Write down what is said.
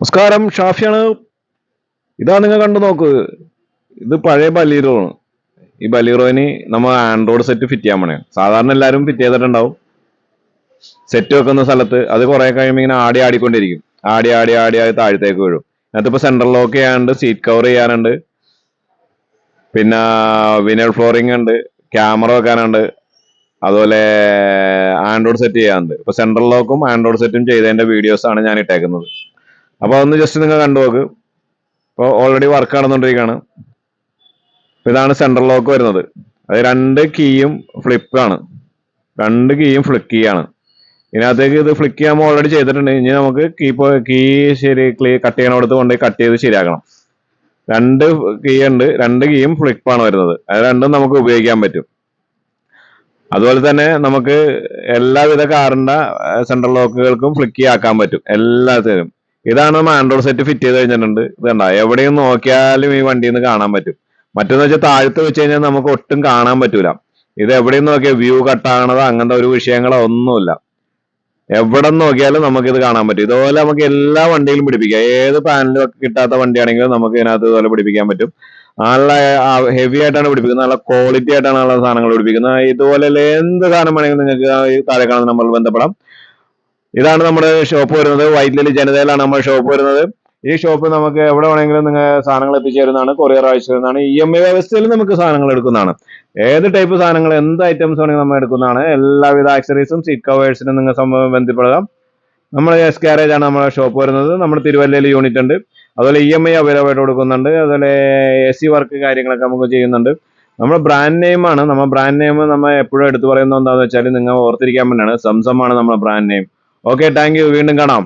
നമസ്കാരം, ഷാഫിയാണ്. ഇതാ നിങ്ങൾ കണ്ടു നോക്ക്. ഇത് പഴയ ബലീറോ ആണ്. ഈ ബലീറോയിന് നമ്മൾ ആൻഡ്രോയിഡ് സെറ്റ് ഫിറ്റ് ചെയ്യാൻ പണേ. സാധാരണ എല്ലാവരും ഫിറ്റ് ചെയ്തിട്ടുണ്ടാവും. സെറ്റ് വെക്കുന്ന സ്ഥലത്ത് അത് കുറെ കഴിയുമ്പോൾ ഇങ്ങനെ ആടി ആടിക്കൊണ്ടിരിക്കും. ആടി ആടി ആടി ആടി താഴത്തേക്ക് വീഴും. അതിപ്പോ സെൻട്രൽ ലോക്ക് ചെയ്യാനുണ്ട്, സീറ്റ് കവർ ചെയ്യാനുണ്ട്, പിന്നെ വിനൽ ഫ്ലോറിംഗ് ഉണ്ട്, ക്യാമറ വെക്കാനുണ്ട്, അതുപോലെ ആൻഡ്രോയിഡ് സെറ്റ് ചെയ്യാനുണ്ട്. ഇപ്പൊ സെൻട്രൽ ലോക്കും ആൻഡ്രോയിഡ് സെറ്റും ചെയ്തതിന്റെ വീഡിയോസ് ആണ് ഞാൻ ഇട്ടേക്കുന്നത്. അപ്പൊ അതൊന്ന് ജസ്റ്റ് നിങ്ങൾ കണ്ടു നോക്ക്. ഇപ്പോൾ ഓൾറെഡി വർക്ക് നടന്നുകൊണ്ടിരിക്കുകയാണ്. ഇതാണ് സെൻട്രൽ ലോക്ക് വരുന്നത്. അത് രണ്ട് കീയും ഫ്ലിപ്പാണ്. രണ്ട് കീയും ഫ്ലിക്ക് കീയാണ്. ഇതിനകത്തേക്ക് ഇത് ഫ്ലിക്ക് ചെയ്യാൻ ഓൾറെഡി ചെയ്തിട്ടുണ്ട്. ഇനി നമുക്ക് കീ ശരി കട്ട് ചെയ്യണോടത്ത് കൊണ്ട് കട്ട് ചെയ്ത് ശരിയാക്കണം. രണ്ട് കീ ഉണ്ട്, രണ്ട് കീയും ഫ്ലിപ്പാണ് വരുന്നത്. അത് രണ്ടും നമുക്ക് ഉപയോഗിക്കാൻ പറ്റും. അതുപോലെ തന്നെ നമുക്ക് എല്ലാവിധ കാറിന്റെ സെൻട്രൽ ലോക്കുകൾക്കും ഫ്ലിക്ക് കീ ആക്കാൻ പറ്റും, എല്ലാത്തിനും. ഇതാണ് നമ്മൾ ആൻഡ്രോയിഡ് സെറ്റ് ഫിറ്റ് ചെയ്ത് കഴിഞ്ഞിട്ടുണ്ട്. ഇത് കണ്ട, എവിടെയും നോക്കിയാലും ഈ വണ്ടിയിൽ നിന്ന് കാണാൻ പറ്റും. മറ്റൊന്ന് വെച്ചാൽ താഴത്ത് വെച്ച് കഴിഞ്ഞാൽ നമുക്ക് ഒട്ടും കാണാൻ പറ്റൂല. ഇത് എവിടെയും നോക്കിയാൽ വ്യൂ കട്ടാകണതോ അങ്ങനത്തെ ഒരു വിഷയങ്ങളോ ഒന്നുമില്ല. എവിടെ നോക്കിയാലും നമുക്ക് ഇത് കാണാൻ പറ്റും. ഇതുപോലെ നമുക്ക് എല്ലാ വണ്ടിയിലും പിടിപ്പിക്കാം. ഏത് പാനലും കിട്ടാത്ത വണ്ടിയാണെങ്കിലും നമുക്ക് ഇതിനകത്ത് ഇതുപോലെ പിടിപ്പിക്കാൻ പറ്റും. നല്ല ഹെവി ആയിട്ടാണ് പിടിപ്പിക്കുന്നത്, നല്ല ക്വാളിറ്റി ആയിട്ടാണ് ഉള്ള സാധനങ്ങൾ പിടിപ്പിക്കുന്നത്. ഇതുപോലെ എന്ത് സാധനം വേണമെങ്കിലും നിങ്ങൾക്ക് ഈ താഴെ കാണുന്ന നമ്മൾ ബന്ധപ്പെടാം. ഇതാണ് നമ്മുടെ ഷോപ്പ് വരുന്നത്. വൈറ്റ് ലില്ലി ജനതയിലാണ് നമ്മുടെ ഷോപ്പ് വരുന്നത്. ഈ ഷോപ്പ് നമുക്ക് എവിടെ വേണമെങ്കിലും നിങ്ങൾ സാധനങ്ങൾ എത്തിച്ചേരുന്നതാണ്, കൊറിയർ അയച്ചു തരുന്നതാണ്. EMI വ്യവസ്ഥയിൽ നമുക്ക് സാധനങ്ങൾ എടുക്കുന്നതാണ്. ഏത് ടൈപ്പ് സാധനങ്ങൾ, എന്ത് ഐറ്റംസ് വേണമെങ്കിൽ നമ്മൾ എടുക്കുന്നതാണ്. എല്ലാവിധ ആക്സറീസും സീറ്റ് കവേഴ്സിനും നിങ്ങൾ ബന്ധപ്പെടുക. നമ്മുടെ എസ് ഗാരേജ് ആണ് നമ്മുടെ ഷോപ്പ് വരുന്നത്. നമ്മുടെ തിരുവല്ലയിൽ യൂണിറ്റ് ഉണ്ട്. അതുപോലെ EMI അവൈലബിൾ ആയിട്ട് കൊടുക്കുന്നുണ്ട്. അതുപോലെ AC വർക്ക് കാര്യങ്ങളൊക്കെ നമുക്ക് ചെയ്യുന്നുണ്ട്. നമ്മുടെ ബ്രാൻഡ് നെയിം ആണ്. നമ്മുടെ ബ്രാൻഡ് നെയിം നമ്മൾ എപ്പോഴും എടുത്തു പറയുന്നത് എന്താണെന്ന് വെച്ചാൽ നിങ്ങൾ ഓർത്തിരിക്കാൻ വേണ്ടിയാണ്. സംസം ആണ് നമ്മുടെ brand name. Okay, thank you. വീണ്ടും കാണാം.